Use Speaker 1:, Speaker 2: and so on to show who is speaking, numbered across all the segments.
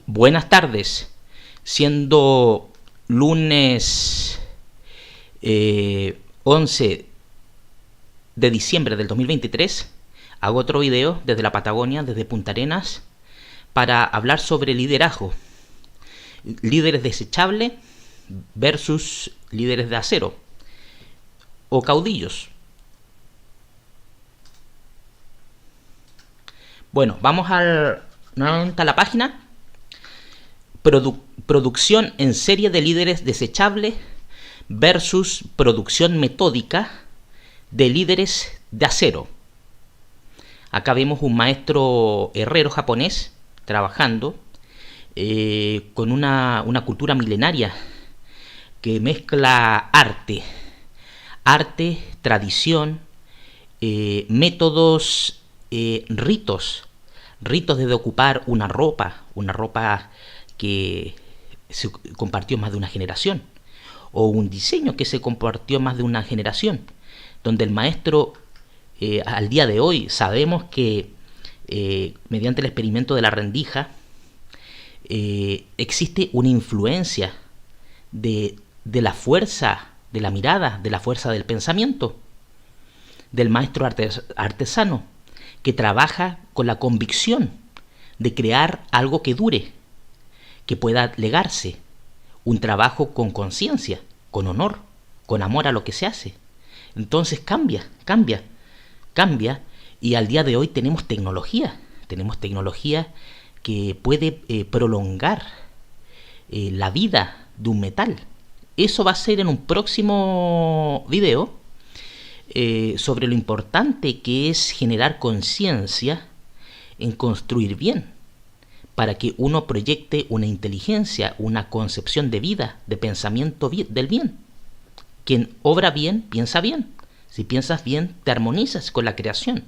Speaker 1: Buenas tardes, siendo lunes 11 de diciembre del 2023, hago otro video desde la Patagonia, desde Punta Arenas, para hablar sobre liderazgo. Líderes desechables versus líderes de acero o caudillos. Bueno, vamos nuevamente a la página. Producción en serie de líderes desechables versus producción metódica de líderes de acero. Acá vemos un maestro herrero japonés trabajando con una cultura milenaria que mezcla arte, tradición, métodos, ritos desde ocupar una ropa que se compartió más de una generación, o un diseño que se compartió más de una generación, donde el maestro al día de hoy sabemos que mediante el experimento de la rendija existe una influencia de la fuerza de la mirada, de la fuerza del pensamiento del maestro artesano, que trabaja con la convicción de crear algo que dure, que pueda legarse, un trabajo con conciencia, con honor, con amor a lo que se hace. Entonces cambia, y al día de hoy tenemos tecnología que puede prolongar la vida de un metal. Eso va a ser en un próximo video, sobre lo importante que es generar conciencia en construir bien, para que uno proyecte una inteligencia, una concepción de vida, de pensamiento del bien. Quien obra bien, piensa bien. Si piensas bien, te armonizas con la creación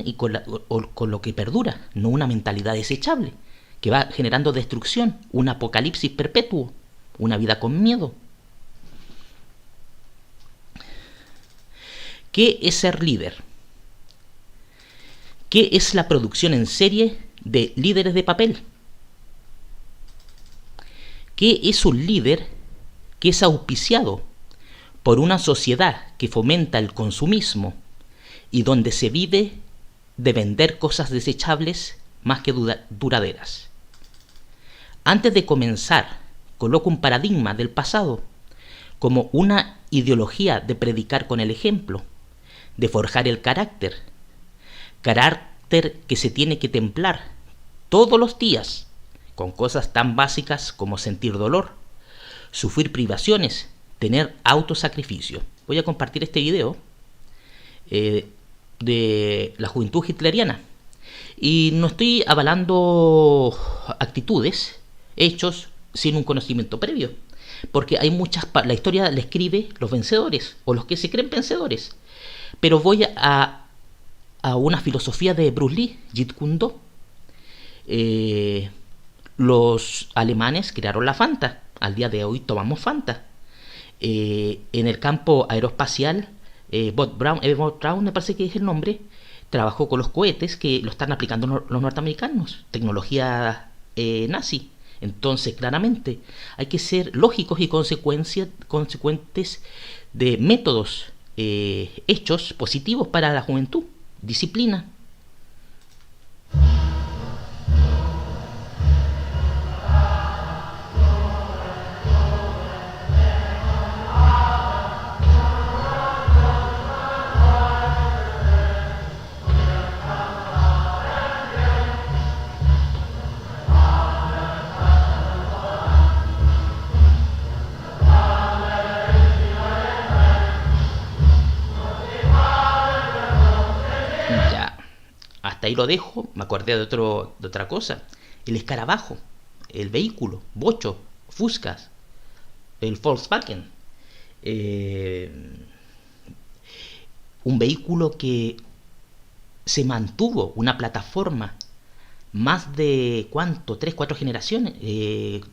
Speaker 1: y con lo que perdura, no una mentalidad desechable que va generando destrucción, un apocalipsis perpetuo, una vida con miedo. ¿Qué es ser líder? ¿Qué es la producción en serie de líderes de papel? ¿Qué es un líder que es auspiciado por una sociedad que fomenta el consumismo y donde se vive de vender cosas desechables más que duraderas? Antes de comenzar, coloco un paradigma del pasado como una ideología de predicar con el ejemplo, de forjar el carácter que se tiene que templar todos los días con cosas tan básicas como sentir dolor, sufrir privaciones, tener autosacrificio. Voy a compartir este video de la juventud hitleriana, y no estoy avalando actitudes, hechos sin un conocimiento previo, porque hay la historia la escribe los vencedores o los que se creen vencedores. Pero voy a una filosofía de Bruce Lee, Jeet Kune Do. Los alemanes crearon la Fanta. Al día de hoy tomamos Fanta. En el campo aeroespacial, Bob Brown, me parece que es el nombre, trabajó con los cohetes que lo están aplicando los norteamericanos, tecnología nazi. Entonces, claramente, hay que ser lógicos y consecuentes de métodos, hechos positivos para la juventud. Disciplina. Hasta ahí lo dejo. Me acordé de otra cosa. El escarabajo, el vehículo, bocho, fuscas, el Volkswagen, un vehículo que se mantuvo, una plataforma, más de ¿cuánto? 3, 4 generaciones,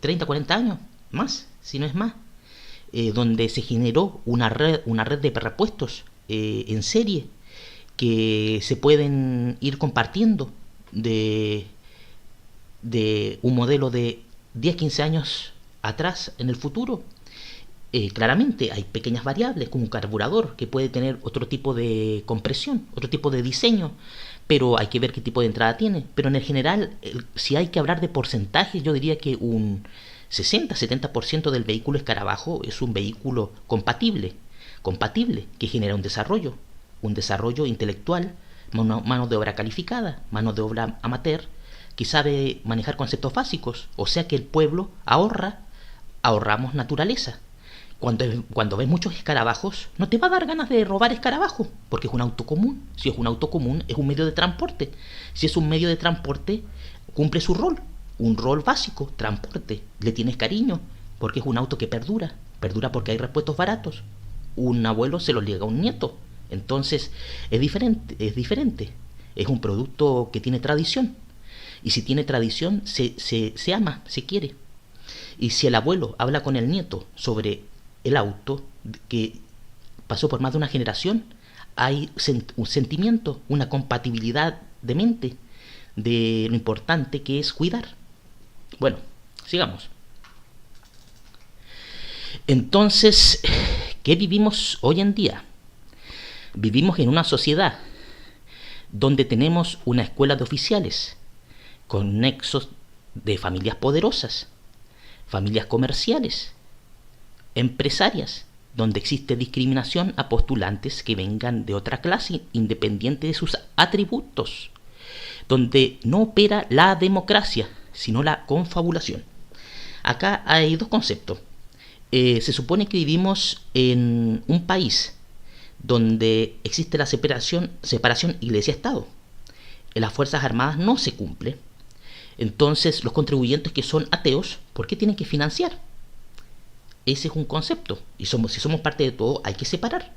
Speaker 1: 30, 40 años, más, si no es más, donde se generó una red de repuestos en serie que se pueden ir compartiendo de de un modelo de 10, 15 años atrás en el futuro. Claramente hay pequeñas variables como un carburador que puede tener otro tipo de compresión, otro tipo de diseño, pero hay que ver qué tipo de entrada tiene. Pero en el general, si hay que hablar de porcentajes, yo diría que un 60-70% del vehículo escarabajo es un vehículo compatible, que genera un desarrollo intelectual, mano de obra calificada, mano de obra amateur, que sabe manejar conceptos básicos, o sea que el pueblo ahorramos naturaleza. Cuando ves muchos escarabajos, no te va a dar ganas de robar escarabajo, porque es un auto común. Si es un auto común, es un medio de transporte. Si es un medio de transporte, cumple su rol, un rol básico, transporte. Le tienes cariño, porque es un auto que perdura porque hay repuestos baratos. Un abuelo se lo liga a un nieto. Entonces, es diferente. Es un producto que tiene tradición. Y si tiene tradición, se ama, se quiere. Y si el abuelo habla con el nieto sobre el auto que pasó por más de una generación, hay un sentimiento, una compatibilidad de mente de lo importante que es cuidar. Bueno, sigamos. Entonces, ¿qué vivimos hoy en día? Vivimos en una sociedad donde tenemos una escuela de oficiales con nexos de familias poderosas, familias comerciales, empresarias, donde existe discriminación a postulantes que vengan de otra clase, independiente de sus atributos, donde no opera la democracia, sino la confabulación. Acá hay dos conceptos. Se supone que vivimos en un país donde existe la separación iglesia-estado. En las Fuerzas Armadas no se cumple. Entonces, los contribuyentes que son ateos, ¿por qué tienen que financiar? Ese es un concepto. Y si somos parte de todo, hay que separar.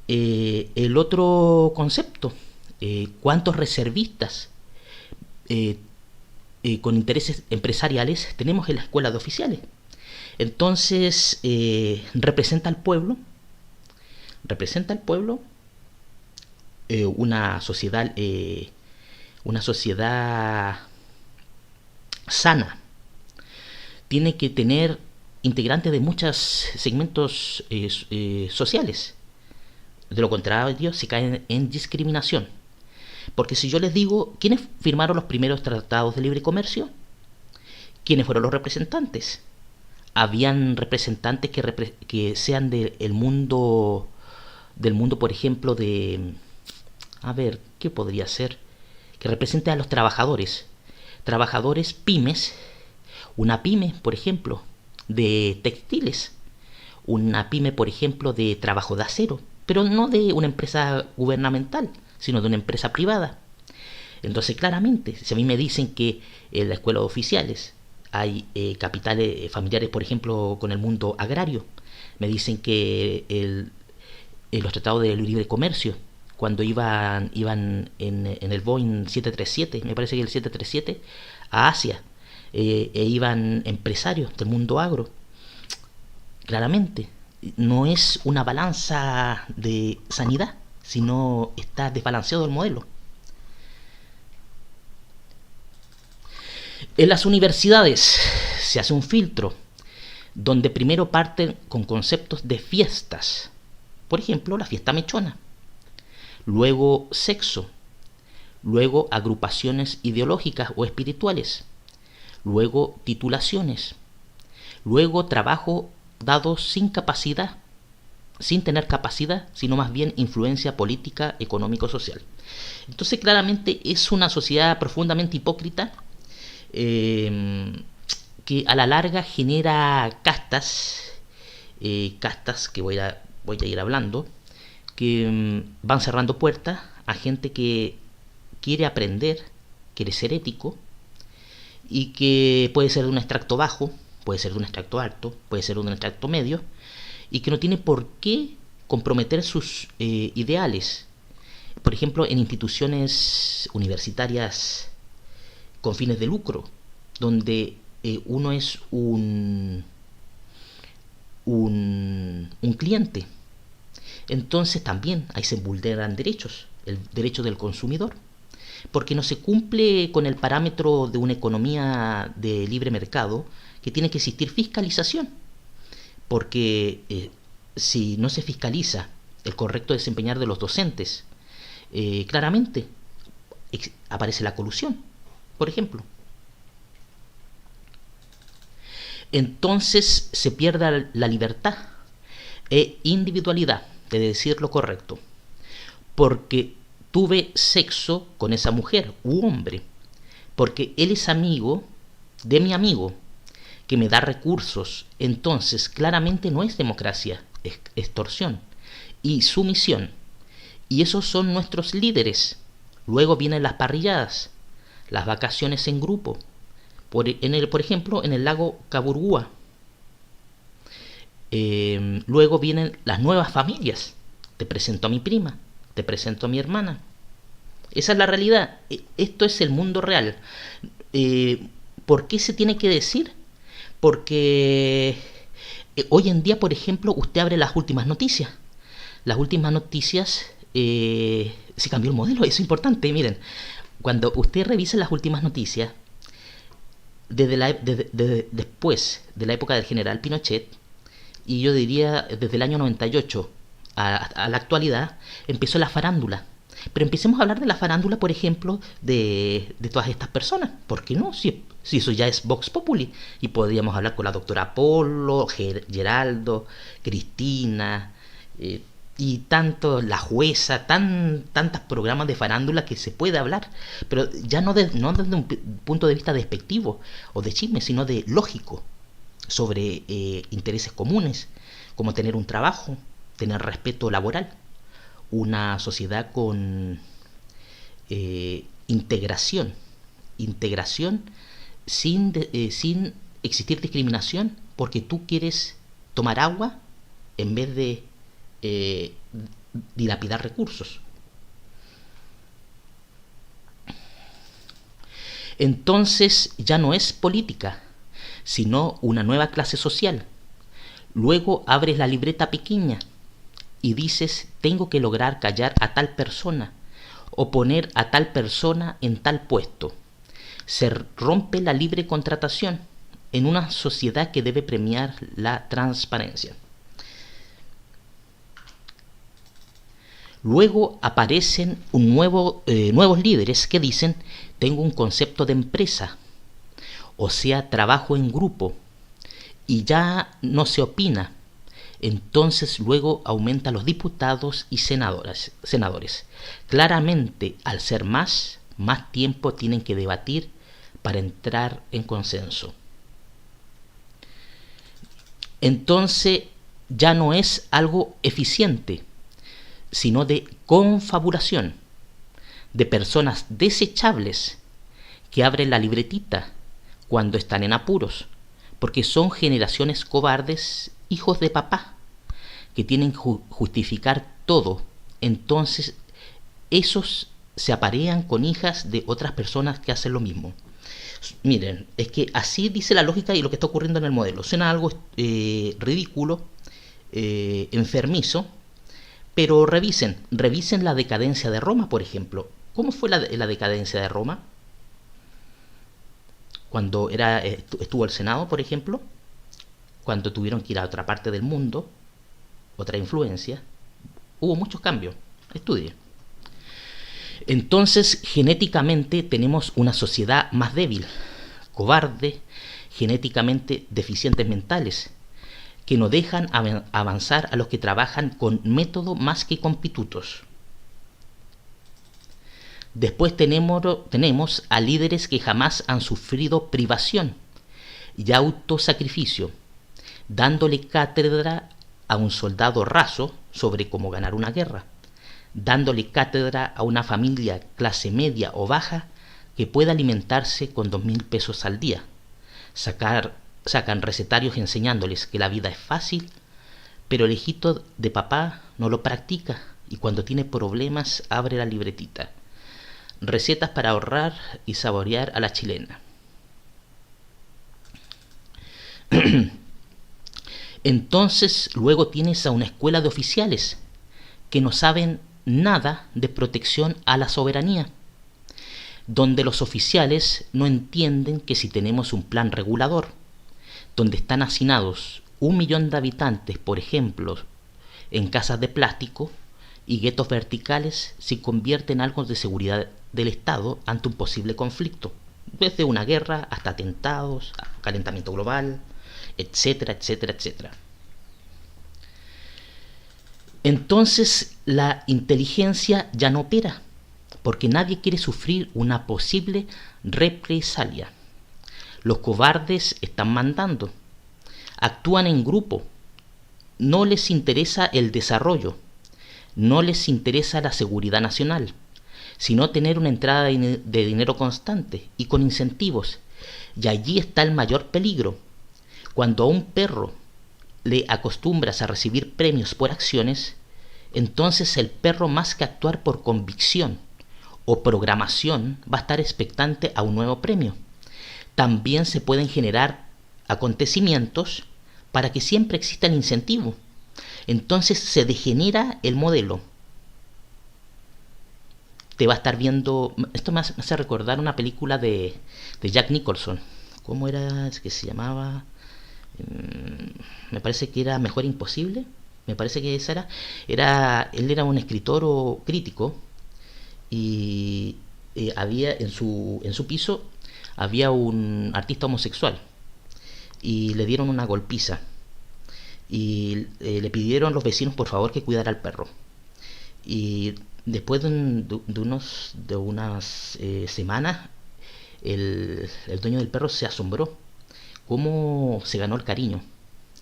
Speaker 1: El otro concepto, ¿cuántos reservistas con intereses empresariales tenemos en la escuela de oficiales? Entonces, representa al pueblo una sociedad sana. Tiene que tener integrantes de muchos segmentos sociales. De lo contrario, se caen en discriminación. Porque si yo les digo, ¿quiénes firmaron los primeros tratados de libre comercio? ¿Quiénes fueron los representantes? Habían representantes que sean del mundo, por ejemplo, a ver, ¿qué podría ser? Que represente a los trabajadores pymes, una pyme, por ejemplo, de textiles, una pyme, por ejemplo, de trabajo de acero, pero no de una empresa gubernamental, sino de una empresa privada. Entonces, claramente, si a mí me dicen que en la escuela de oficiales hay capitales familiares, por ejemplo, con el mundo agrario, me dicen que los tratados de libre comercio, cuando iban en el Boeing 737, me parece que el 737, a Asia, iban empresarios del mundo agro. Claramente, no es una balanza de sanidad, sino está desbalanceado el modelo. En las universidades se hace un filtro donde primero parten con conceptos de fiestas, por ejemplo la fiesta mechona, luego sexo, luego agrupaciones ideológicas o espirituales, luego titulaciones, luego trabajo dado sin tener capacidad, sino más bien influencia política, económico-social. Entonces claramente es una sociedad profundamente hipócrita, que a la larga genera castas que voy a ir hablando, que van cerrando puertas a gente que quiere aprender, quiere ser ético, y que puede ser de un extracto bajo, puede ser de un extracto alto, puede ser de un extracto medio, y que no tiene por qué comprometer sus ideales. Por ejemplo, en instituciones universitarias con fines de lucro, donde uno es un cliente. Entonces también ahí se vulneran derechos, el derecho del consumidor. porque no se cumple con el parámetro de una economía de libre mercado, que tiene que existir fiscalización, porque si no se fiscaliza el correcto desempeñar de los docentes, claramente aparece la colusión, por ejemplo. Entonces se pierde la libertad e individualidad de decir lo correcto, porque tuve sexo con esa mujer u hombre, porque él es amigo de mi amigo, que me da recursos. Entonces claramente no es democracia, es extorsión y sumisión. Y esos son nuestros líderes. Luego vienen las parrilladas, las vacaciones en grupo, por ejemplo en el lago Caburgúa. Luego vienen las nuevas familias. Te presento a mi prima, te presento a mi hermana. Esa es la realidad. Esto es el mundo real. ¿Por qué se tiene que decir? Porque hoy en día, por ejemplo, usted abre las últimas noticias. Las últimas noticias, se cambió el modelo, eso es importante. Miren, cuando usted revisa las últimas noticias, después de la época del general Pinochet, y yo diría desde el año 98 a la actualidad, empezó la farándula. Pero empecemos a hablar de la farándula, por ejemplo, de todas estas personas. ¿Por qué no? Si eso ya es Vox Populi. Y podríamos hablar con la doctora Polo, Geraldo, Cristina, y tanto la jueza, tantos programas de farándula que se puede hablar. Pero ya no desde un punto de vista despectivo o de chisme, sino de lógico, sobre intereses comunes, como tener un trabajo, tener respeto laboral, una sociedad con integración sin existir discriminación porque tú quieres tomar agua en vez de dilapidar recursos. Entonces ya no es política, sino una nueva clase social. Luego abres la libreta pequeña y dices, tengo que lograr callar a tal persona o poner a tal persona en tal puesto. Se rompe la libre contratación en una sociedad que debe premiar la transparencia. Luego aparecen nuevos líderes que dicen, tengo un concepto de empresa, o sea, trabajo en grupo, y ya no se opina. Entonces luego aumenta los diputados y senadores. Claramente, al ser más tiempo tienen que debatir para entrar en consenso. Entonces ya no es algo eficiente, sino de confabulación, de personas desechables que abren la libretita cuando están en apuros, porque son generaciones cobardes, hijos de papá, que tienen que justificar todo. Entonces esos se aparean con hijas de otras personas que hacen lo mismo. Miren, es que así dice la lógica y lo que está ocurriendo en el modelo. Suena algo ridículo, enfermizo, pero revisen la decadencia de Roma, por ejemplo. ¿Cómo fue la decadencia de Roma? Cuando estuvo el Senado, por ejemplo, cuando tuvieron que ir a otra parte del mundo, otra influencia, hubo muchos cambios. Estudie. Entonces, genéticamente tenemos una sociedad más débil, cobarde, genéticamente deficientes mentales, que no dejan avanzar a los que trabajan con método más que con pitutos. Después tenemos a líderes que jamás han sufrido privación y autosacrificio, dándole cátedra a un soldado raso sobre cómo ganar una guerra, dándole cátedra a una familia clase media o baja que pueda alimentarse con 2.000 pesos al día. Sacan recetarios enseñándoles que la vida es fácil, pero el hijito de papá no lo practica y cuando tiene problemas abre la libretita. Recetas para ahorrar y saborear a la chilena. Entonces luego tienes a una escuela de oficiales que no saben nada de protección a la soberanía, donde los oficiales no entienden que si tenemos un plan regulador, donde están hacinados 1 millón de habitantes, por ejemplo, en casas de plástico y guetos verticales, se convierte en algo de seguridad del Estado ante un posible conflicto, desde una guerra hasta atentados, calentamiento global, etcétera, etcétera, etcétera. Entonces la inteligencia ya no opera, porque nadie quiere sufrir una posible represalia. Los cobardes están mandando, actúan en grupo, no les interesa el desarrollo, no les interesa la seguridad nacional, sino tener una entrada de dinero constante y con incentivos. Y allí está el mayor peligro. Cuando a un perro le acostumbras a recibir premios por acciones, entonces el perro, más que actuar por convicción o programación, va a estar expectante a un nuevo premio. También se pueden generar acontecimientos para que siempre exista el incentivo. Entonces se degenera el modelo. Te va a estar viendo... Esto me hace recordar una película de Jack Nicholson. ¿Cómo era? Es que se llamaba... me parece que era Mejor Imposible. Me parece que esa era. Él era un escritor o crítico. Y había en su piso había un artista homosexual. Y le dieron una golpiza. Y le pidieron los vecinos por favor que cuidara al perro. Y después de unas semanas, el dueño del perro se asombró cómo se ganó el cariño.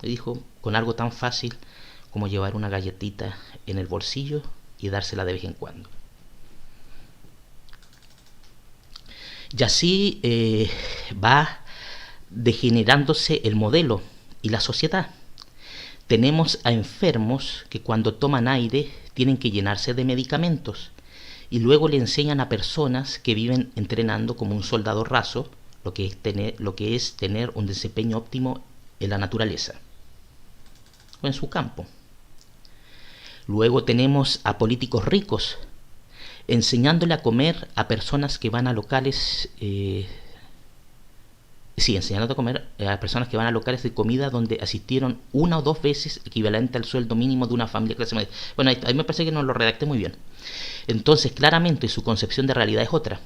Speaker 1: Le dijo, con algo tan fácil como llevar una galletita en el bolsillo y dársela de vez en cuando. Y así va degenerándose el modelo y la sociedad. Tenemos a enfermos que cuando toman aire tienen que llenarse de medicamentos y luego le enseñan a personas que viven entrenando como un soldado raso lo que es tener un desempeño óptimo en la naturaleza o en su campo. Luego tenemos a políticos ricos enseñándole a comer a personas que van a locales enseñando a comer a personas que van a locales de comida donde asistieron 1 o 2 veces equivalente al sueldo mínimo de una familia clase media. Bueno, ahí me parece que no lo redacté muy bien. Entonces, claramente su concepción de realidad es otra.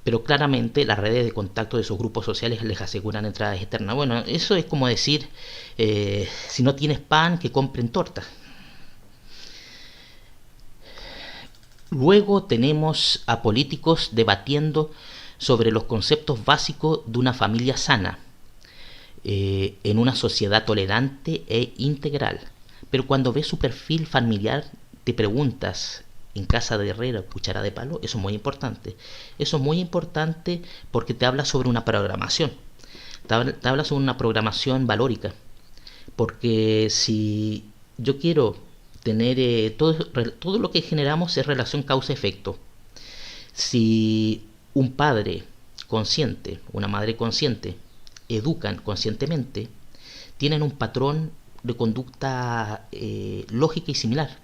Speaker 1: Pero claramente las redes de contacto de esos grupos sociales les aseguran entradas externas. Bueno, eso es como decir, si no tienes pan, que compren torta. Luego tenemos a políticos debatiendo sobre los conceptos básicos de una familia sana, en una sociedad tolerante e integral. Pero cuando ves su perfil familiar, te preguntas, en casa de herrero, cuchara de palo. Eso es muy importante. Eso es muy importante porque te habla sobre una programación. Te habla sobre una programación valórica. Porque si yo quiero tener... todo lo que generamos es relación causa-efecto. Si un padre consciente, una madre consciente, educan conscientemente, tienen un patrón de conducta lógica y similar.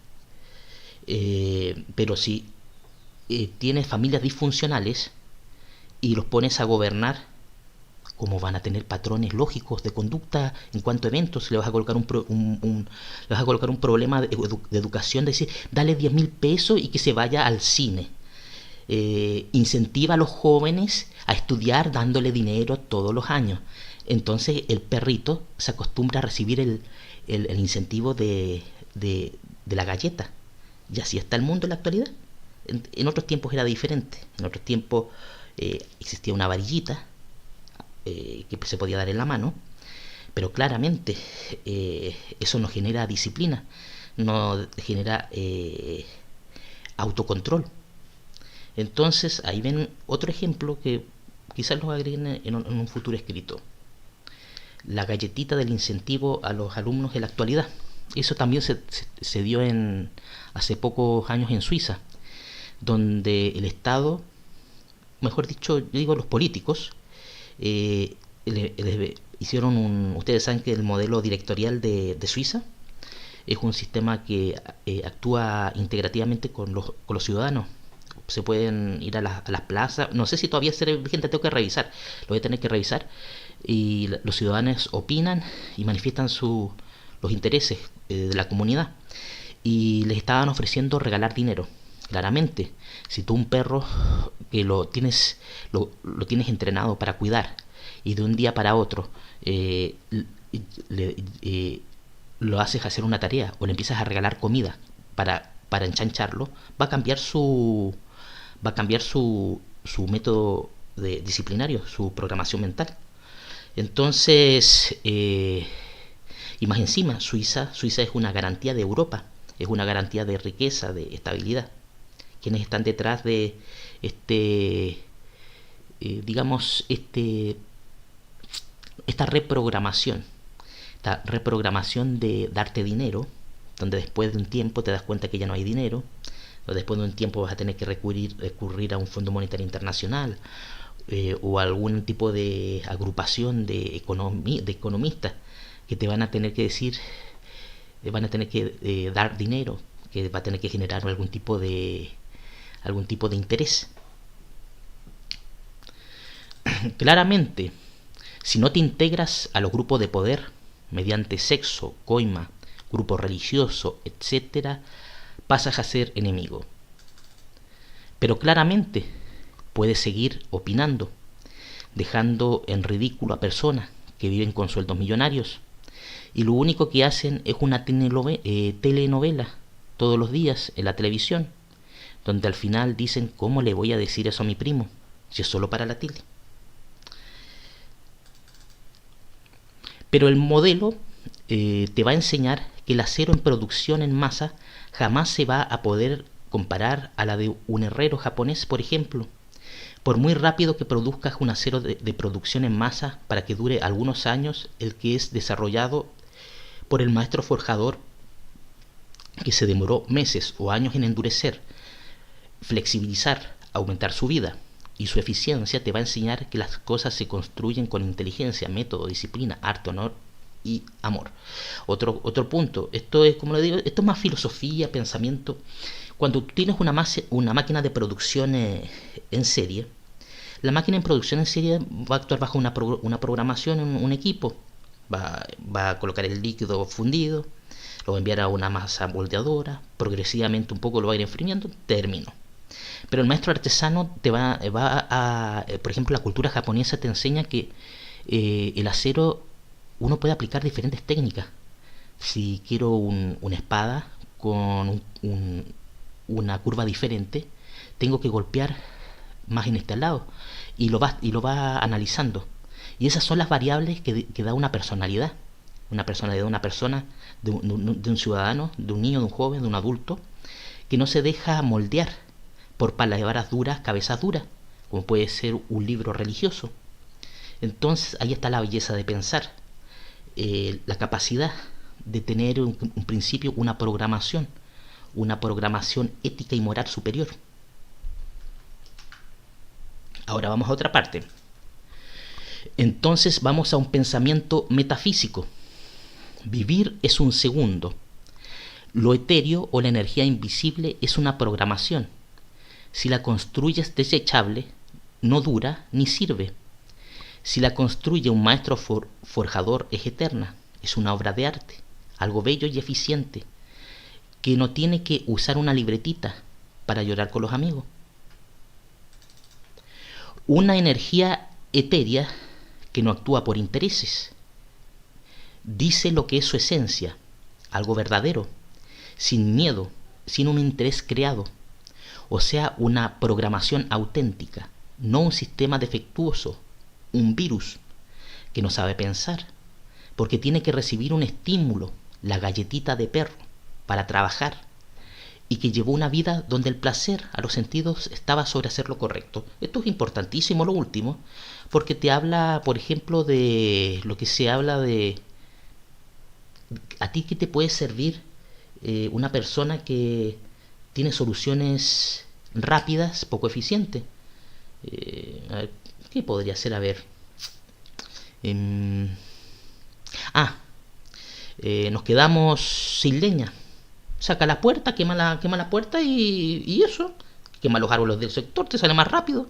Speaker 1: Pero si tienes familias disfuncionales y los pones a gobernar, ¿cómo van a tener patrones lógicos de conducta en cuanto a eventos? Le vas a colocar le vas a colocar un problema de educación, de decir, dale 10.000 pesos y que se vaya al cine. Incentiva a los jóvenes a estudiar dándole dinero todos los años. Entonces el perrito se acostumbra a recibir el incentivo de la galleta. Y así está el mundo en la actualidad. En otros tiempos era diferente. En otros tiempos existía una varillita que se podía dar en la mano. Pero claramente eso no genera disciplina, no genera autocontrol. Entonces ahí ven otro ejemplo que quizás lo agreguen en un futuro escrito. La galletita del incentivo a los alumnos en la actualidad. Eso también se dio hace pocos años en Suiza, donde el Estado, mejor dicho, yo digo los políticos, hicieron ustedes saben que el modelo directorial de Suiza es un sistema que actúa integrativamente con los ciudadanos. se pueden ir a las plazas. No sé si todavía será vigente, tengo que revisar, lo voy a tener que revisar. Y los ciudadanos opinan y manifiestan los intereses de la comunidad. Y les estaban ofreciendo regalar dinero. Claramente, si tú un perro que lo tienes entrenado para cuidar y de un día para otro le, lo haces hacer una tarea o le empiezas a regalar comida para enchancharlo, va a cambiar su método disciplinario, su programación mental. Entonces, y más encima, Suiza es una garantía de Europa, es una garantía de riqueza, de estabilidad. Quienes están detrás de digamos, esta reprogramación de darte dinero, donde después de un tiempo te das cuenta que ya no hay dinero, o después de un tiempo vas a tener que recurrir a un Fondo Monetario Internacional o a algún tipo de agrupación de economistas que te van a tener que decir, van a tener que dar dinero, que va a tener que generar algún tipo de interés. Claramente, si no te integras a los grupos de poder mediante sexo, coima, grupo religioso, etcétera, pasas a ser enemigo. Pero claramente puedes seguir opinando, dejando en ridículo a personas que viven con sueldos millonarios y lo único que hacen es una telenovela todos los días en la televisión, donde al final dicen: ¿cómo le voy a decir eso a mi primo si es solo para la tele? Pero el modelo te va a enseñar que el acero en producción en masa jamás se va a poder comparar a la de un herrero japonés, por ejemplo. Por muy rápido que produzcas un acero de producción en masa para que dure algunos años, el que es desarrollado por el maestro forjador, que se demoró meses o años en endurecer, flexibilizar, aumentar su vida y su eficiencia, te va a enseñar que las cosas se construyen con inteligencia, método, disciplina, arte, honor y amor. Otro punto, esto es, como le digo, esto es más filosofía, pensamiento. Cuando tienes una máquina de producción en serie, la máquina en producción en serie va a actuar bajo una programación, un equipo. Va a colocar el líquido fundido, lo va a enviar a una masa moldeadora, progresivamente un poco lo va a ir enfriando, termino. Pero el maestro artesano por ejemplo, la cultura japonesa te enseña que el acero uno puede aplicar diferentes técnicas. Si quiero una espada con una curva diferente, tengo que golpear más en este lado y lo va analizando. Y esas son las variables que da una personalidad de una persona, de un ciudadano, de un niño, de un joven, de un adulto, que no se deja moldear por palabras duras, cabezas duras, como puede ser un libro religioso. Entonces ahí está la belleza de pensar, la capacidad de tener un principio, una programación ética y moral superior. Ahora vamos a otra parte. Entonces vamos a un pensamiento metafísico. Vivir es un segundo. Lo etéreo o la energía invisible es una programación. Si la construyes desechable, no dura ni sirve. Si la construye un maestro forjador, es eterna. Es una obra de arte, algo bello y eficiente, que no tiene que usar una libretita para llorar con los amigos. Una energía etérea que no actúa por intereses. Dice lo que es su esencia, algo verdadero, sin miedo, sin un interés creado. O sea, una programación auténtica, no un sistema defectuoso, un virus que no sabe pensar, porque tiene que recibir un estímulo, la galletita de perro, para trabajar, y que llevó una vida donde el placer a los sentidos estaba sobre hacer lo correcto. Esto es importantísimo, lo último, porque te habla, por ejemplo, de lo que se habla de a ti que te puede servir una persona que tiene soluciones rápidas, poco eficientes. A ver, ¿qué podría ser? A ver. Nos quedamos sin leña. Saca la puerta, quema la puerta y eso. quema los árboles del sector, te sale más rápido.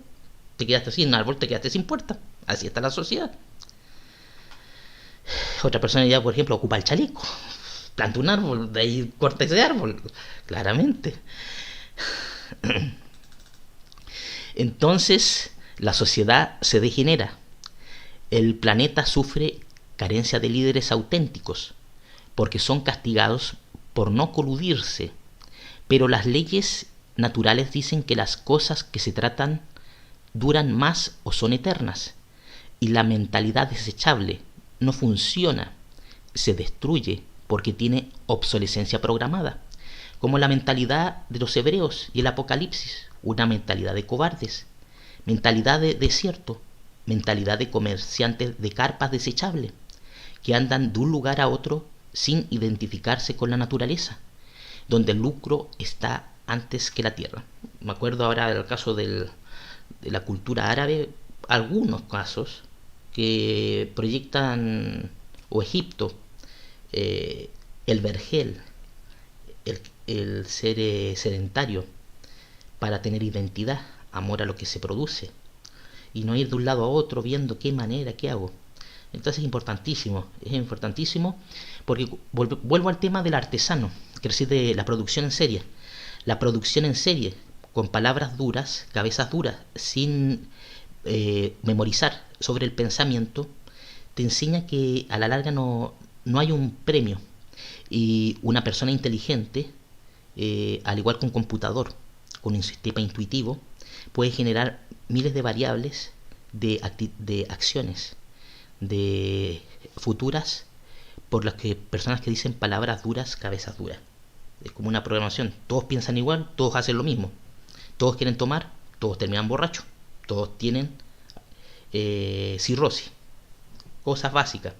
Speaker 1: Te quedaste sin árbol, te quedaste sin puerta. Así está la sociedad. Otra persona ya, por ejemplo, ocupa el chaleco. Planta un árbol, de ahí corta ese árbol. Claramente. Entonces, la sociedad se degenera. El planeta sufre carencia de líderes auténticos, porque son castigados por no coludirse. Pero las leyes naturales dicen que las cosas que se tratan duran más o son eternas. Y la mentalidad desechable no funciona, se destruye porque tiene obsolescencia programada, como la mentalidad de los hebreos y el Apocalipsis, una mentalidad de cobardes, mentalidad de desierto, mentalidad de comerciantes de carpas desechables, que andan de un lugar a otro sin identificarse con la naturaleza, donde el lucro está antes que la tierra. Me acuerdo ahora del caso de la cultura árabe, algunos casos que proyectan, o Egipto, el vergel, el ser sedentario, para tener identidad, amor a lo que se produce, y no ir de un lado a otro viendo qué manera, qué hago. Entonces es importantísimo porque vuelvo al tema del artesano, que es decir, de la producción en serie. La producción en serie, con palabras duras, cabezas duras, sin memorizar sobre el pensamiento, te enseña que a la larga no hay un premio. Y una persona inteligente, al igual que un computador, con un sistema intuitivo, puede generar miles de variables de acciones de futuras por las que personas que dicen palabras duras, cabezas duras. Es como una programación. Todos piensan igual, todos hacen lo mismo. Todos quieren tomar, todos terminan borrachos. Todos tienen cirrosis. Cosas básicas.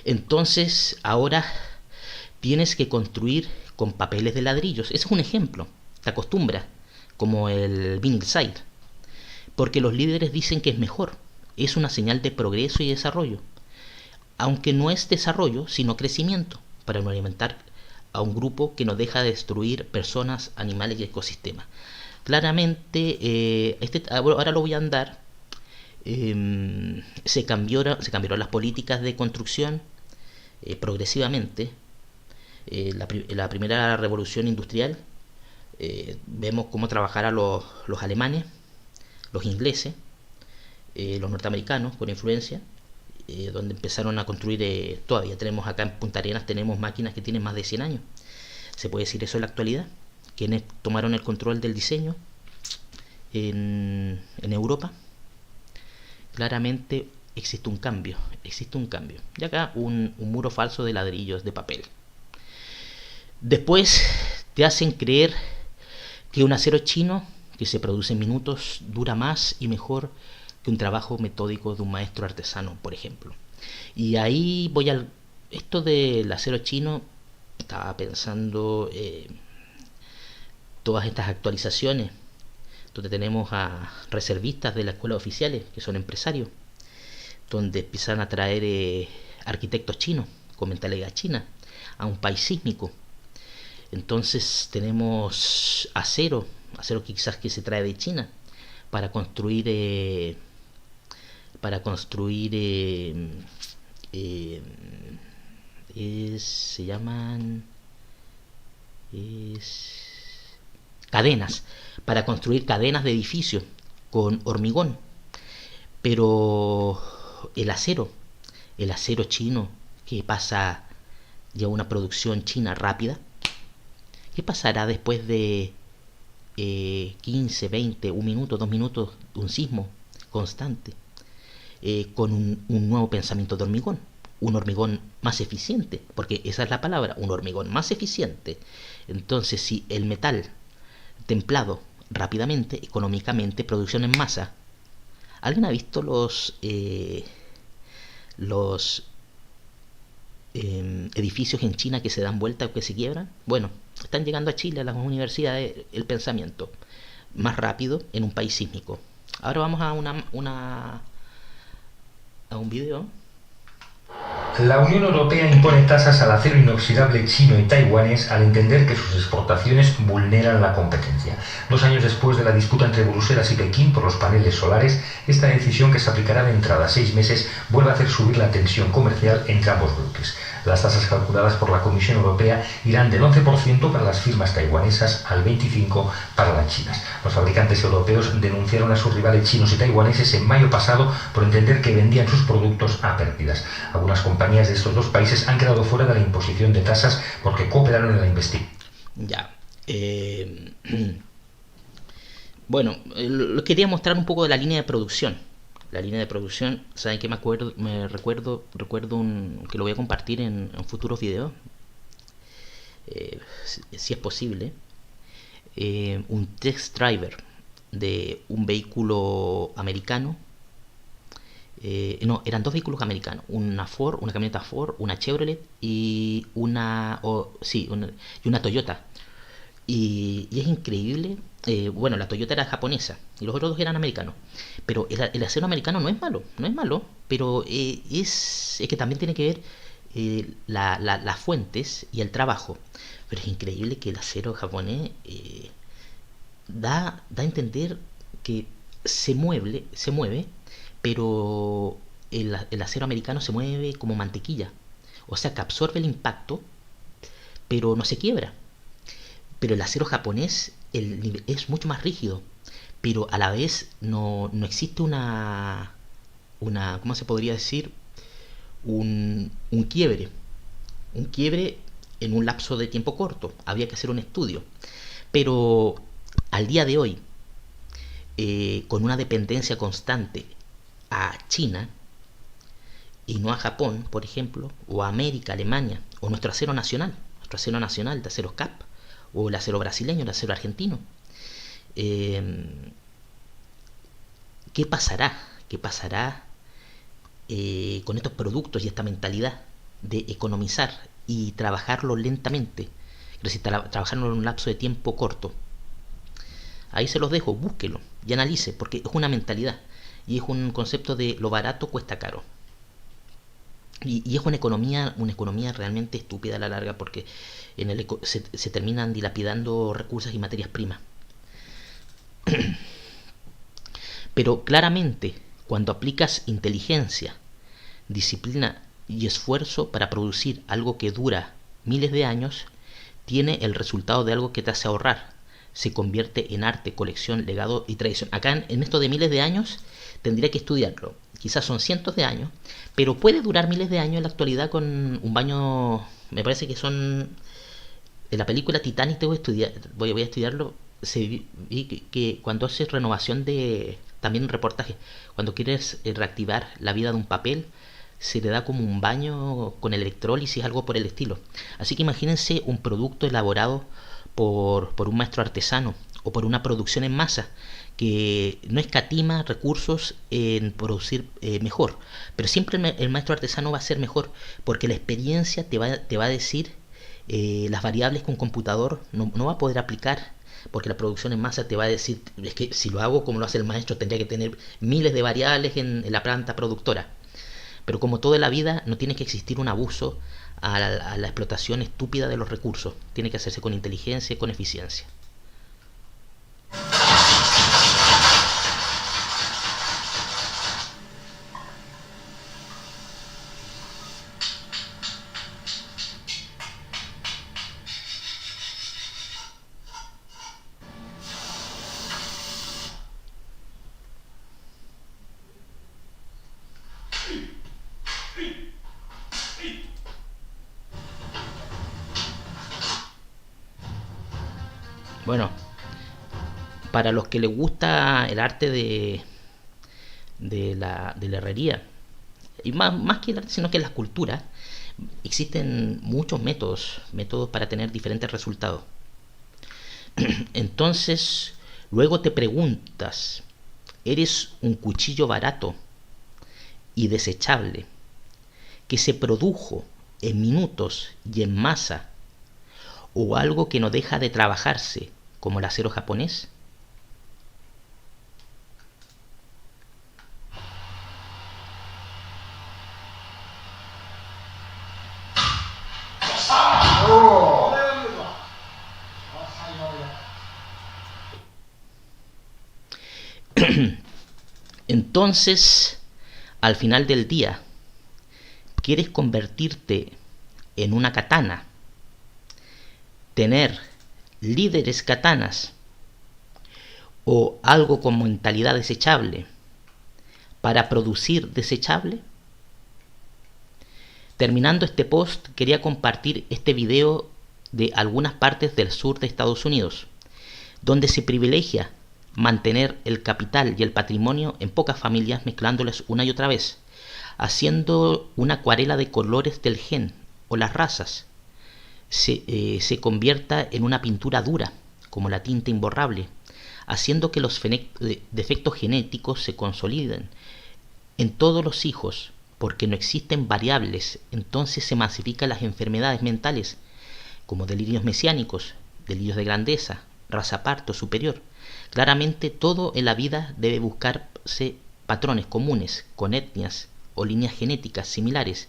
Speaker 1: Entonces, ahora tienes que construir con papeles de ladrillos. Ese es un ejemplo. Te acostumbras, como el vinyl side. Porque los líderes dicen que es mejor. Es una señal de progreso y desarrollo. Aunque no es desarrollo, sino crecimiento, para no alimentar a un grupo que no deja de destruir personas, animales y ecosistemas. Claramente, ahora lo voy a andar. Se cambiaron las políticas de construcción progresivamente. La primera revolución industrial, vemos cómo trabajaron los alemanes, los ingleses, los norteamericanos con influencia, donde empezaron a construir, todavía tenemos acá en Punta Arenas, tenemos máquinas que tienen más de 100 años. Se puede decir eso en la actualidad. Quienes tomaron el control del diseño en Europa. Claramente existe un cambio. Y acá un muro falso de ladrillos de papel. Después te hacen creer que un acero chino que se produce en minutos dura más y mejor que un trabajo metódico de un maestro artesano, por ejemplo. Y ahí voy al... Esto del acero chino, estaba pensando todas estas actualizaciones, donde tenemos a reservistas de la escuela oficiales, que son empresarios, donde empiezan a traer arquitectos chinos, con mentalidad china, a un país sísmico. Entonces tenemos acero quizás que se trae de China, para construir se llaman cadenas, para construir cadenas de edificios con hormigón. Pero el acero chino, que pasa ya una producción china rápida, ¿qué pasará después de 15, 20, un minuto, 2 minutos de un sismo constante? Con un nuevo pensamiento de hormigón, un hormigón más eficiente, porque esa es la palabra, un hormigón más eficiente. Entonces, si el metal templado rápidamente, económicamente, producción en masa. ¿Alguien ha visto los edificios en China que se dan vuelta o que se quiebran? Bueno, están llegando a Chile, a las universidades, el pensamiento más rápido en un país sísmico. Ahora vamos a un video.
Speaker 2: La Unión Europea impone tasas al acero inoxidable chino y taiwanés al entender que sus exportaciones vulneran la competencia. 2 años después de la disputa entre Bruselas y Pekín por los paneles solares, esta decisión, que se aplicará de entrada a 6 meses, vuelve a hacer subir la tensión comercial entre ambos bloques. Las tasas calculadas por la Comisión Europea irán del 11% para las firmas taiwanesas al 25% para las chinas. Los fabricantes europeos denunciaron a sus rivales chinos y taiwaneses en mayo pasado por entender que vendían sus productos a pérdidas. Algunas compañías de estos dos países han quedado fuera de la imposición de tasas porque cooperaron en la investigación.
Speaker 1: Ya. Bueno, quería mostrar un poco de la línea de producción. La línea de producción, ¿saben qué me acuerdo? Recuerdo que lo voy a compartir en futuros videos, si es posible. Un test driver de un vehículo americano. No, eran dos vehículos americanos, una Ford, una camioneta Ford, una Chevrolet y una Toyota. Y es increíble. Bueno, la Toyota era japonesa y los otros dos eran americanos. Pero el acero americano no es malo, no es malo, pero es que también tiene que ver las fuentes y el trabajo. Pero es increíble que el acero japonés da a entender que se mueve, pero el acero americano se mueve como mantequilla. O sea que absorbe el impacto, pero no se quiebra. Pero el acero japonés es mucho más rígido, pero a la vez no existe ¿cómo se podría decir? Un quiebre. Un quiebre en un lapso de tiempo corto. Había que hacer un estudio. Pero al día de hoy, con una dependencia constante a China y no a Japón, por ejemplo, o a América, Alemania, o nuestro acero nacional de aceros CAP, o el acero brasileño, el acero argentino. ¿Qué pasará? ¿Qué pasará con estos productos y esta mentalidad de economizar y trabajarlo lentamente? Es decir, trabajarlo en un lapso de tiempo corto. Ahí se los dejo, búsquelo y analice, porque es una mentalidad y es un concepto de lo barato cuesta caro. Y es una economía realmente estúpida a la larga, porque se terminan dilapidando recursos y materias primas. Pero claramente, cuando aplicas inteligencia, disciplina y esfuerzo para producir algo que dura miles de años, tiene el resultado de algo que te hace ahorrar. Se convierte en arte, colección, legado y tradición. Acá en esto de miles de años tendría que estudiarlo. Quizás son cientos de años, pero puede durar miles de años en la actualidad con un baño. Me parece que son. En la película Titanic voy a estudiarlo. Vi que cuando haces renovación de. También un reportaje. Cuando quieres reactivar la vida de un papel, se le da como un baño con electrólisis, algo por el estilo. Así que imagínense un producto elaborado por un maestro artesano o por una producción en masa que no escatima recursos en producir mejor, pero siempre el maestro artesano va a ser mejor porque la experiencia te va a decir las variables que un computador no va a poder aplicar, porque la producción en masa te va a decir, es que si lo hago como lo hace el maestro tendría que tener miles de variables en la planta productora. Pero como toda la vida, no tiene que existir un abuso a la explotación estúpida de los recursos. Tiene que hacerse con inteligencia y con eficiencia. Bueno, para los que les gusta el arte de la herrería, y más que el arte, sino que la escultura, existen muchos métodos para tener diferentes resultados. Entonces, luego te preguntas, ¿eres un cuchillo barato y desechable que se produjo en minutos y en masa, o algo que no deja de trabajarse como el acero japonés? Entonces, al final del día, ¿quieres convertirte en una katana? ¿Tener líderes katanas? ¿O algo con mentalidad desechable para producir desechable? Terminando este post, quería compartir este video de algunas partes del sur de Estados Unidos, donde se privilegia mantener el capital y el patrimonio en pocas familias, mezclándoles una y otra vez, haciendo una acuarela de colores del gen o las razas se convierta en una pintura dura, como la tinta imborrable, haciendo que los defectos genéticos se consoliden en todos los hijos, porque no existen variables. Entonces se masifican las enfermedades mentales, como delirios mesiánicos, delirios de grandeza, raza parto superior. Claramente todo en la vida debe buscarse patrones comunes, con etnias o líneas genéticas similares,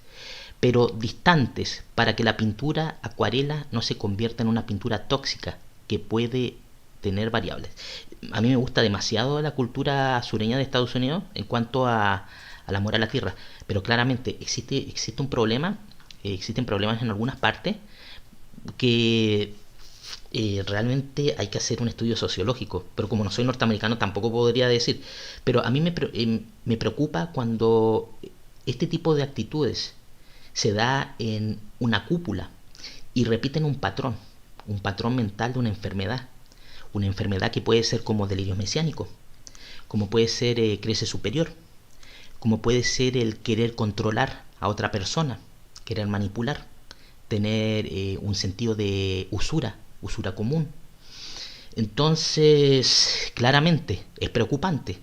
Speaker 1: pero distantes, para que la pintura acuarela no se convierta en una pintura tóxica que puede tener variables. A mí me gusta demasiado la cultura sureña de Estados Unidos en cuanto al amor a la tierra, pero claramente existe un problema, existen problemas en algunas partes que realmente hay que hacer un estudio sociológico, pero como no soy norteamericano tampoco podría decir. Pero a mí me preocupa cuando este tipo de actitudes se da en una cúpula y repiten un patrón mental de una enfermedad que puede ser como delirios mesiánicos, como puede ser creencia superior, como puede ser el querer controlar a otra persona, querer manipular, tener un sentido de usura común. Entonces, claramente, es preocupante,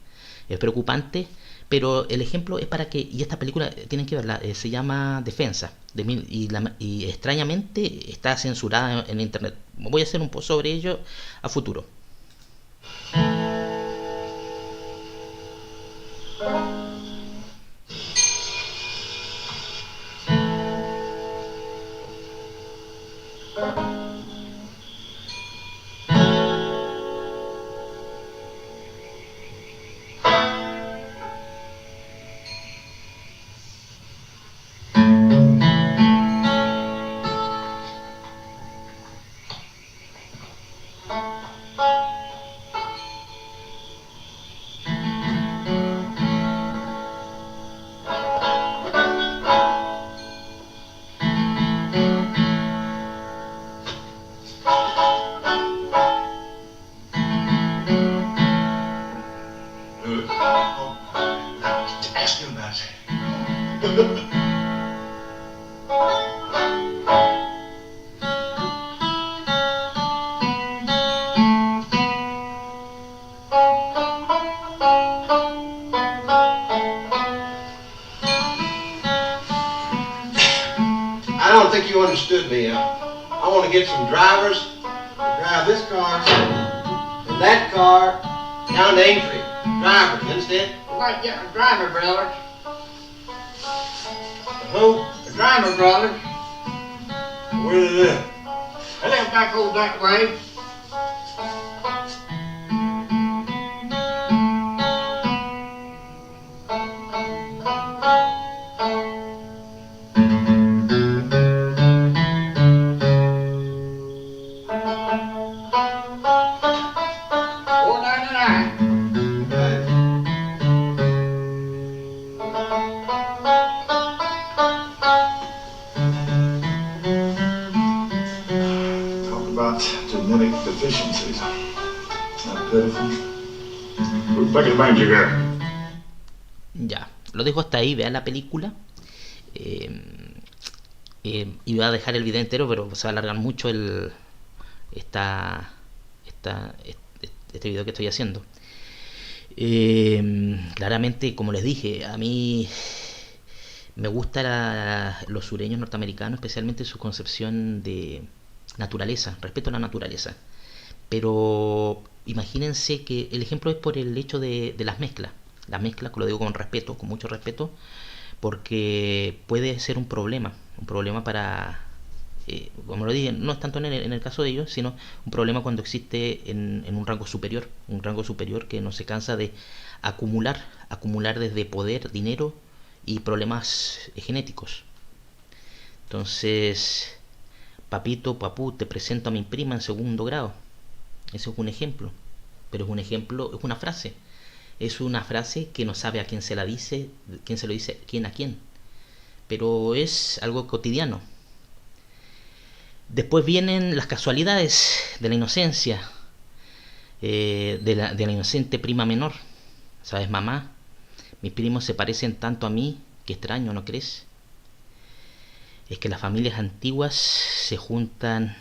Speaker 1: pero el ejemplo es para que, y esta película tienen que verla, se llama Defensa, y extrañamente está censurada en internet. Voy a hacer un post sobre ello a futuro.
Speaker 3: I don't think you understood me. I want to get some drivers to drive this car and that car down to Aintree. Driver, you understand?
Speaker 4: You might get a driver, brother.
Speaker 3: Who?
Speaker 4: A driver, brother.
Speaker 3: Where do they live?
Speaker 4: I live back over that way.
Speaker 5: Genetic deficiencies. Not pitiful. ¿Para qué van a llegar?
Speaker 1: Ya, lo dejo hasta ahí, vean la película. Y voy a dejar el video entero, pero se va a alargar mucho este video que estoy haciendo. Claramente, como les dije, a mí me gusta los sureños norteamericanos, especialmente su concepción de naturaleza, respeto a la naturaleza. Pero imagínense que el ejemplo es por el hecho de las mezclas. Las mezclas, que lo digo con respeto, con mucho respeto, porque puede ser un problema para como lo dije, no es tanto en el caso de ellos, sino un problema cuando existe en un rango superior que no se cansa de acumular desde poder, dinero y problemas genéticos. Entonces, papito, papú, te presento a mi prima en segundo grado. Ese es un ejemplo, pero es un ejemplo, es una frase. Es una frase que no sabe a quién se la dice, quién se lo dice, quién a quién. Pero es algo cotidiano. Después vienen las casualidades de la inocencia, de la inocente prima menor. ¿Sabes, mamá? Mis primos se parecen tanto a mí, que extraño, ¿no crees? Es que las familias antiguas se juntan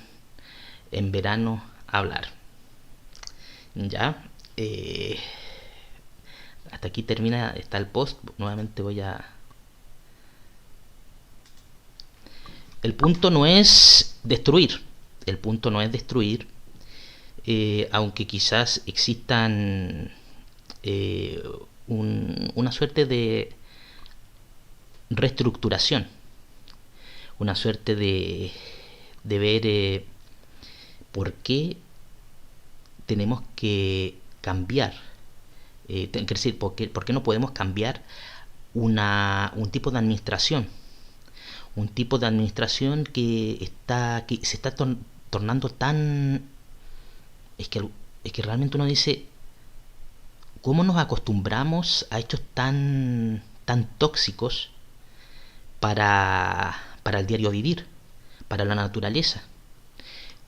Speaker 1: en verano a hablar. Ya, hasta aquí está el post. Nuevamente voy a... El punto no es destruir. Aunque quizás existan una suerte de reestructuración, una suerte de ver por qué tenemos que cambiar. Es decir, ¿por qué no podemos cambiar un tipo de administración? Un tipo de administración que se está tornando tan... Es que realmente uno dice, ¿cómo nos acostumbramos a hechos tan tóxicos para el diario vivir, para la naturaleza?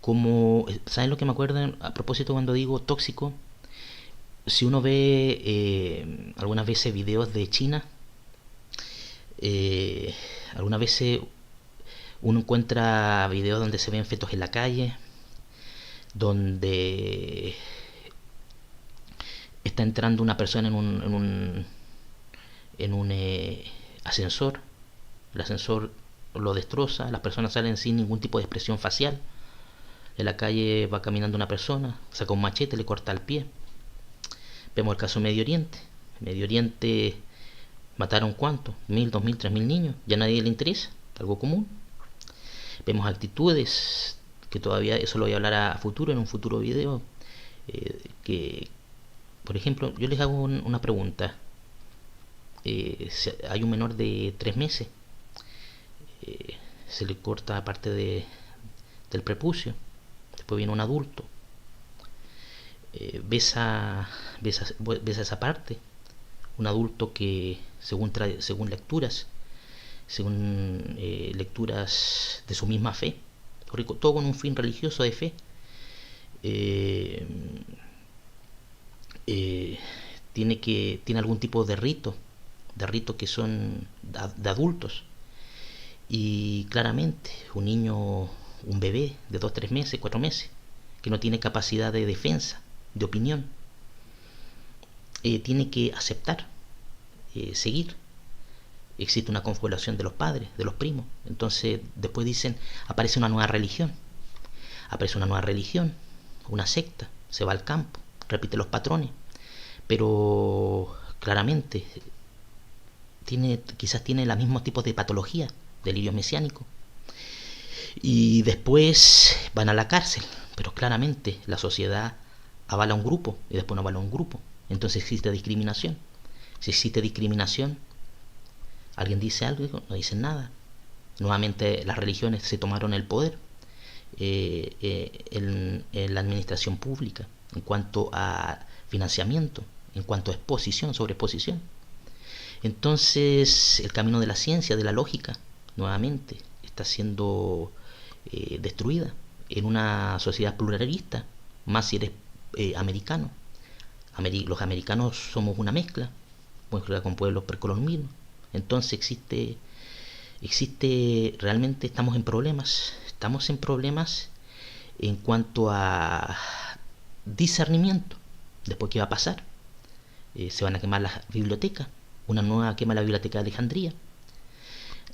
Speaker 1: Como, ¿saben lo que me acuerdo a propósito cuando digo tóxico? Si uno ve algunas veces videos de China, algunas veces uno encuentra videos donde se ven fetos en la calle, donde está entrando una persona en un ascensor. El ascensor lo destroza, las personas salen sin ningún tipo de expresión facial. En la calle va caminando una persona, saca un machete, le corta el pie. Vemos el caso de Medio Oriente. Medio Oriente mataron ¿cuánto? 1000, 2000, 3000 niños. Ya a nadie le interesa, algo común. Vemos actitudes que todavía, eso lo voy a hablar a futuro, en un futuro video, que, por ejemplo, yo les hago una pregunta. Si hay un menor de 3 meses, se le corta parte del prepucio. Después viene un adulto, besa esa parte. Un adulto que, según lecturas de su misma fe, todo con un fin religioso de fe, tiene algún tipo de rito que son de adultos. Y claramente un niño, un bebé de 2, 3 meses, 4 meses, que no tiene capacidad de defensa, de opinión, tiene que aceptar, seguir. Existe una confabulación de los padres, de los primos. Entonces después dicen, aparece una nueva religión, una secta, se va al campo, repite los patrones, pero claramente quizás tiene los mismos tipos de patología, delirio mesiánico, y después van a la cárcel. Pero claramente la sociedad avala un grupo y después no avala un grupo. Entonces existe discriminación. Si existe discriminación, alguien dice algo, no dicen nada. Nuevamente las religiones se tomaron el poder en la administración pública, en cuanto a financiamiento, en cuanto a exposición, sobre exposición. Entonces el camino de la ciencia, de la lógica, nuevamente está siendo destruida en una sociedad pluralista, más si eres americano. Los americanos somos una mezcla con pueblos precolombinos. Entonces existe realmente, estamos en problemas en cuanto a discernimiento. Después, ¿qué va a pasar? Se van a quemar las bibliotecas, una nueva quema de la biblioteca de Alejandría.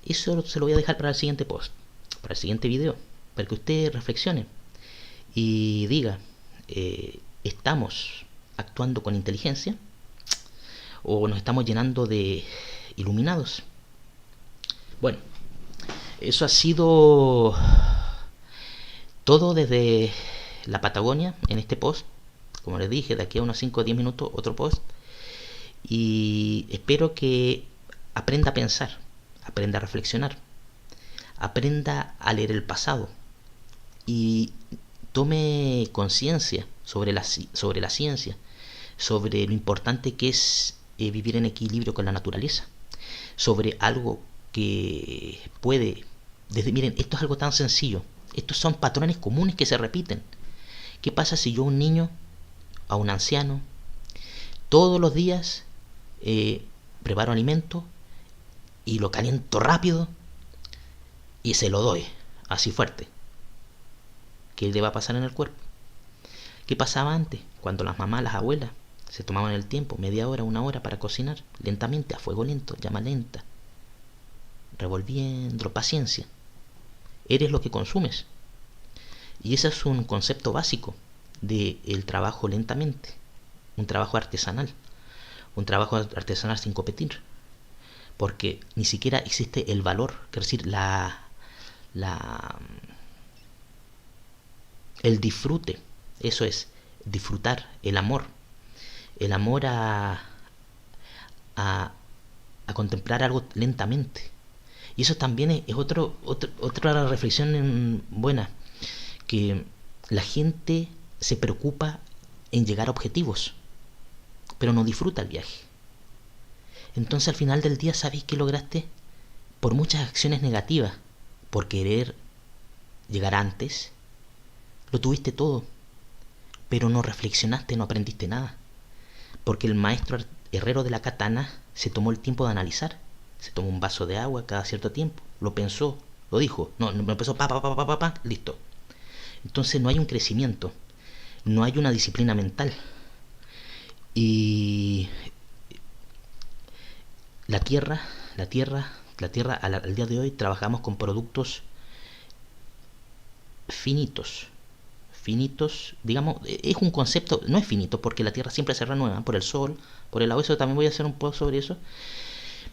Speaker 1: Eso se lo voy a dejar para el siguiente post, para el siguiente video, para que usted reflexione y diga, ¿estamos actuando con inteligencia o nos estamos llenando de iluminados? Bueno, eso ha sido todo desde la Patagonia en este post. Como les dije, de aquí a unos 5 o 10 minutos otro post. Y espero que aprenda a pensar, aprenda a reflexionar, aprenda a leer el pasado y tome conciencia sobre la ciencia, sobre lo importante que es vivir en equilibrio con la naturaleza, sobre algo que puede, miren, esto es algo tan sencillo, estos son patrones comunes que se repiten. ¿Qué pasa si yo a un niño, a un anciano, todos los días preparo alimento y lo caliento rápido y se lo doy así fuerte? ¿Qué le va a pasar en el cuerpo? ¿Qué pasaba antes? Cuando las mamás, las abuelas se tomaban el tiempo, media hora, una hora para cocinar, lentamente, a fuego lento, llama lenta, revolviendo, paciencia. Eres lo que consumes. Y ese es un concepto básico del trabajo lentamente, un trabajo artesanal sin competir, porque ni siquiera existe el valor, quiero decir, el disfrute, eso es, disfrutar, el amor a contemplar algo lentamente. Y eso también es otra reflexión buena, que la gente se preocupa en llegar a objetivos, pero no disfruta el viaje. Entonces al final del día, ¿sabéis qué lograste? Por muchas acciones negativas, por querer llegar antes, lo tuviste todo, pero no reflexionaste, no aprendiste nada, porque el maestro herrero de la katana se tomó el tiempo de analizar, se tomó un vaso de agua cada cierto tiempo, lo pensó, lo dijo, no empezó listo. Entonces no hay un crecimiento, no hay una disciplina mental. Y la tierra al día de hoy trabajamos con productos finitos, digamos, es un concepto, no es finito, porque la tierra siempre se renueva por el sol, por el agua. Eso también voy a hacer un poco sobre eso,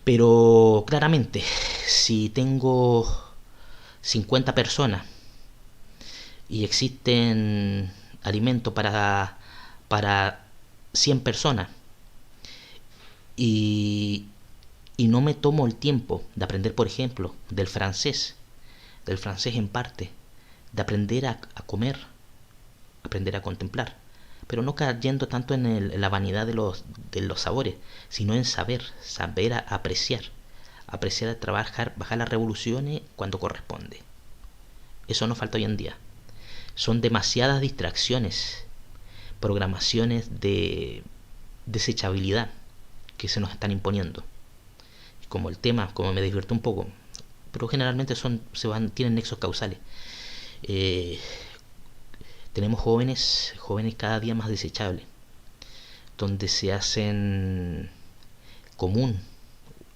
Speaker 1: pero claramente, si tengo 50 personas y existen alimentos para 100 personas y no me tomo el tiempo de aprender, por ejemplo, del francés en parte, de aprender a comer, aprender a contemplar, pero no cayendo tanto en la vanidad de los sabores, sino en saber apreciar, a trabajar, bajar las revoluciones cuando corresponde. Eso nos falta hoy en día. Son demasiadas distracciones, programaciones de desechabilidad que se nos están imponiendo. Como el tema, como me divierto un poco, pero generalmente tienen nexos causales. Tenemos jóvenes cada día más desechables, donde se hacen común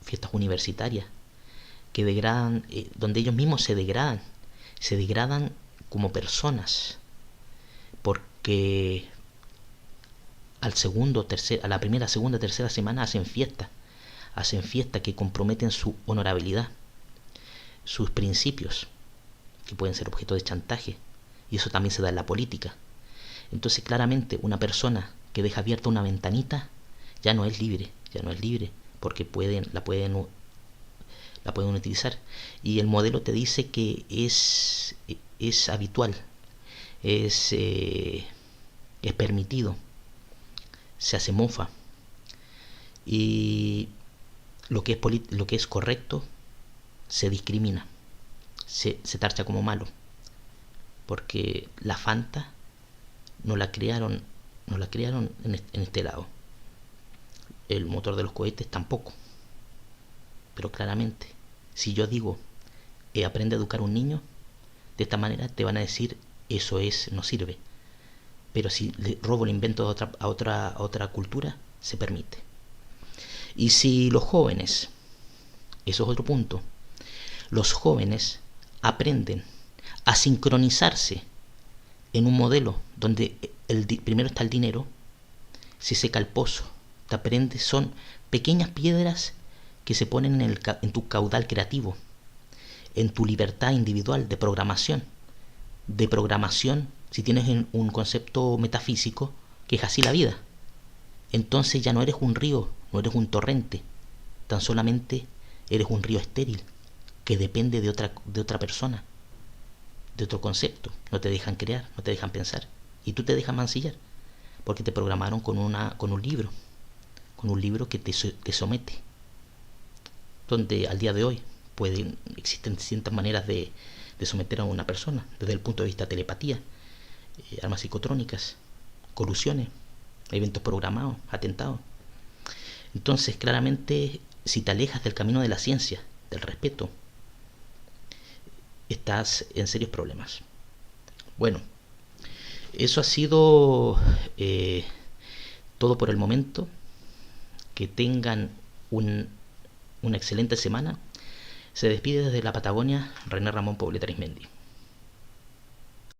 Speaker 1: fiestas universitarias que degradan, donde ellos mismos se degradan como personas, porque a la primera, segunda, tercera semana hacen fiestas que comprometen su honorabilidad, sus principios, que pueden ser objeto de chantaje, y eso también se da en la política. Entonces claramente una persona que deja abierta una ventanita ya no es libre, porque la pueden utilizar, y el modelo te dice que es habitual, es permitido, se hace mofa, y lo que es correcto se discrimina, se tacha como malo, porque la Fanta no la crearon en este lado, el motor de los cohetes tampoco. Pero claramente, si yo digo aprende a educar a un niño, de esta manera te van a decir eso no sirve. Pero si le robo el invento a otra cultura, se permite. Y si los jóvenes, eso es otro punto, los jóvenes aprenden a sincronizarse en un modelo donde primero está el dinero, se seca el pozo, te aprendes, son pequeñas piedras que se ponen en tu caudal creativo, en tu libertad individual de programación. de programación, si tienes un concepto metafísico, que es así la vida, entonces ya no eres un río, no eres un torrente, tan solamente eres un río estéril, que depende de otra persona, de otro concepto. No te dejan crear, no te dejan pensar, y tú te dejas mancillar, porque te programaron con un libro que te somete, donde al día de hoy existen distintas maneras de someter a una persona, desde el punto de vista de telepatía, armas psicotrónicas, colusiones, eventos programados, atentados. Entonces, claramente, si te alejas del camino de la ciencia, del respeto, estás en serios problemas. Bueno, eso ha sido todo por el momento. Que tengan una excelente semana. Se despide desde la Patagonia René Ramón Poblete Arismendi.